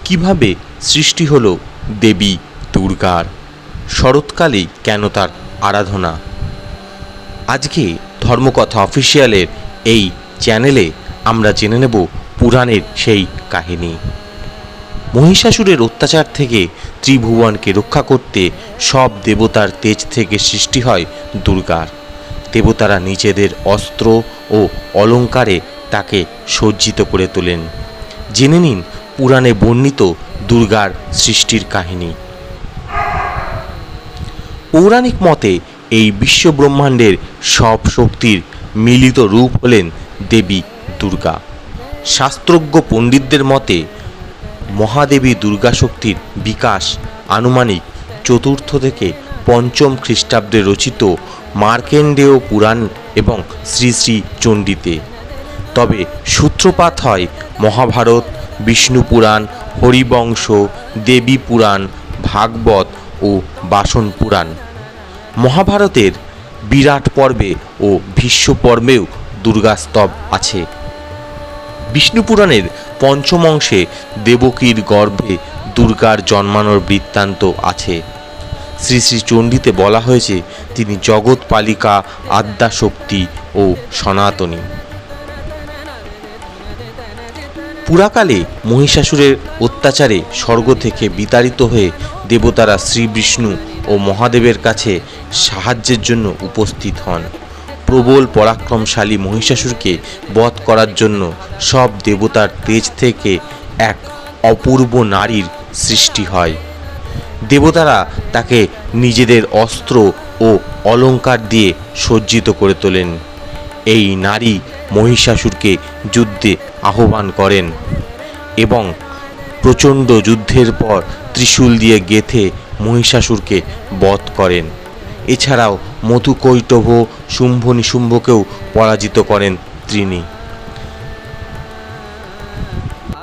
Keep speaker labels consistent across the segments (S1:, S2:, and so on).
S1: কিভাবে সৃষ্টি হলো দেবী দুর্গার? শরৎকালে কেন তার আরাধনা? আজকে ধর্মকথা অফিসিয়ালের এই চ্যানেলে আমরা জেনে নেব পুরাণের সেই কাহিনী। মহিষাসুরের অত্যাচার থেকে ত্রিভুবনকে রক্ষা করতে সব দেবতার তেজ থেকে সৃষ্টি হয় দুর্গার। দেবতারা নিজেদের অস্ত্র ও অলঙ্কারে তাকে সজ্জিত করে তোলেন। জেনে নিন পুরাণে বর্ণিত দুর্গার সৃষ্টির কাহিনী। পৌরাণিক মতে এই বিশ্বব্রহ্মাণ্ডের সব শক্তির মিলিত রূপ হলেন দেবী দুর্গা। শাস্ত্রজ্ঞ পণ্ডিতদের মতে মহাদেবী দুর্গা শক্তির বিকাশ আনুমানিক 4th থেকে 5ম খ্রিস্টাব্দে রচিত মার্কেন্ডেয় পুরাণ এবং শ্রী শ্রী চণ্ডীতে। তবে সূত্রপাত হয় মহাভারত, বিষ্ণু পুরাণ, হরিবংশ, দেবী পুরাণ, ভাগবত ও বাসন পুরাণ। মহাভারতের বিরাট পর্বে ও ভীষ্ম পর্বেও দুর্গাস্তব আছে। বিষ্ণু পুরাণের 5ম অংশে দেবকীর গর্ভে দুর্গার জন্মানোর বৃত্তান্ত আছে। শ্রী শ্রী চণ্ডীতে বলা হয়েছে তিনি জগৎপালিকা, আদ্যাশক্তি ও সনাতনী। পুরাকালে মহিষাসুরের অত্যাচারে স্বর্গ থেকে বিতাড়িত হয়ে দেবতারা শ্রী বিষ্ণু ও মহাদেবের কাছে সাহায্যের জন্য উপস্থিত হন। প্রবল পরাক্রমশালী মহিষাসুরকে বধ করার জন্য সব দেবতার তেজ থেকে এক অপূর্ব নারীর সৃষ্টি হয়। দেবতারা তাকে নিজেদের অস্ত্র ও অলঙ্কার দিয়ে সজ্জিত করে তোলেন। এই নারী মহিষাসুরকে যুদ্ধে আহ্বান করেন এবং প্রচণ্ড যুদ্ধের পর ত্রিশূল দিয়ে গেঁথে মহিষাসুরকে বধ করেন। এছাড়াও মধুকৈটভ, শুম্ভ নিশুম্ভকেও পরাজিত করেন তিনি।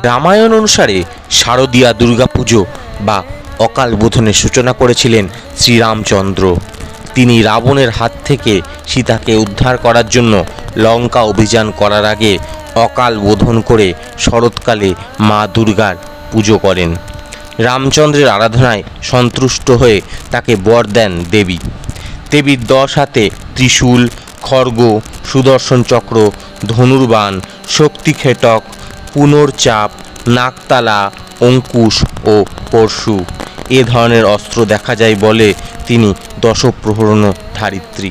S1: রামায়ণ অনুসারে শারদীয়া দুর্গাপুজো বা অকাল বোধনের সূচনা করেছিলেন শ্রীরামচন্দ্র। তিনি রাবণের হাত থেকে সীতাকে উদ্ধার করার জন্য লঙ্কা অভিযান করার আগে অকাল বোধন করে শরৎকালে মা দুর্গার পুজো করেন। রামচন্দ্রের আরাধনায় সন্তুষ্ট হয়ে তাকে বর দেন দেবী। দেবীর 10 হাতে ত্রিশূল, খড়গ, সুদর্শন চক্র, ধনুর্বাণ, শক্তিখেটক, পুনর্চাপ, নাকতালা, অঙ্কুশ ও পরশু এ ধরনের অস্ত্র দেখা যায় বলে তিনি দশপ্রহরণ ধারিত্রী।